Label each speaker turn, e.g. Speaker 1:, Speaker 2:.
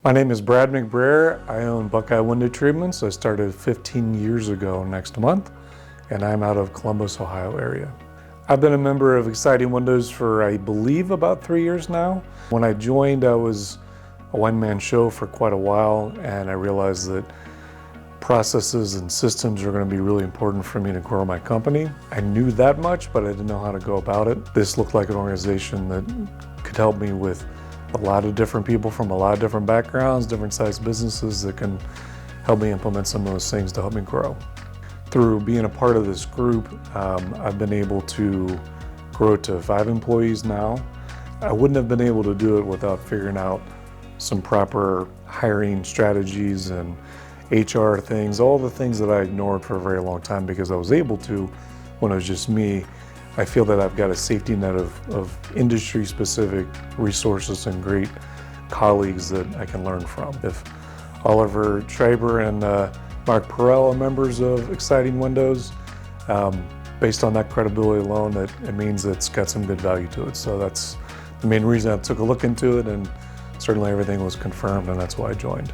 Speaker 1: My name is Brad McBrayer. I own Buckeye Window Treatments. I started 15 years ago next month, and I'm out of Columbus, Ohio area. I've been a member of Exciting Windows for, I believe, about 3 years now. When I joined, I was a one-man show for quite a while, and I realized that processes and systems are going to be really important for me to grow my company. I knew that much, but I didn't know how to go about it. This looked like an organization that could help me with a lot of different people from a lot of different backgrounds, different sized businesses that can help me implement some of those things to help me grow. Through being a part of this group, I've been able to grow to 5 employees now. I wouldn't have been able to do it without figuring out some proper hiring strategies and HR things, all the things that I ignored for a very long time because I was able to when it was just me. I feel that I've got a safety net of industry-specific resources and great colleagues that I can learn from. If Oliver Schreiber and Mark Perrell are members of Exciting Windows, based on that credibility alone, it means it's got some good value to it. So that's the main reason I took a look into it, and certainly everything was confirmed, and that's why I joined.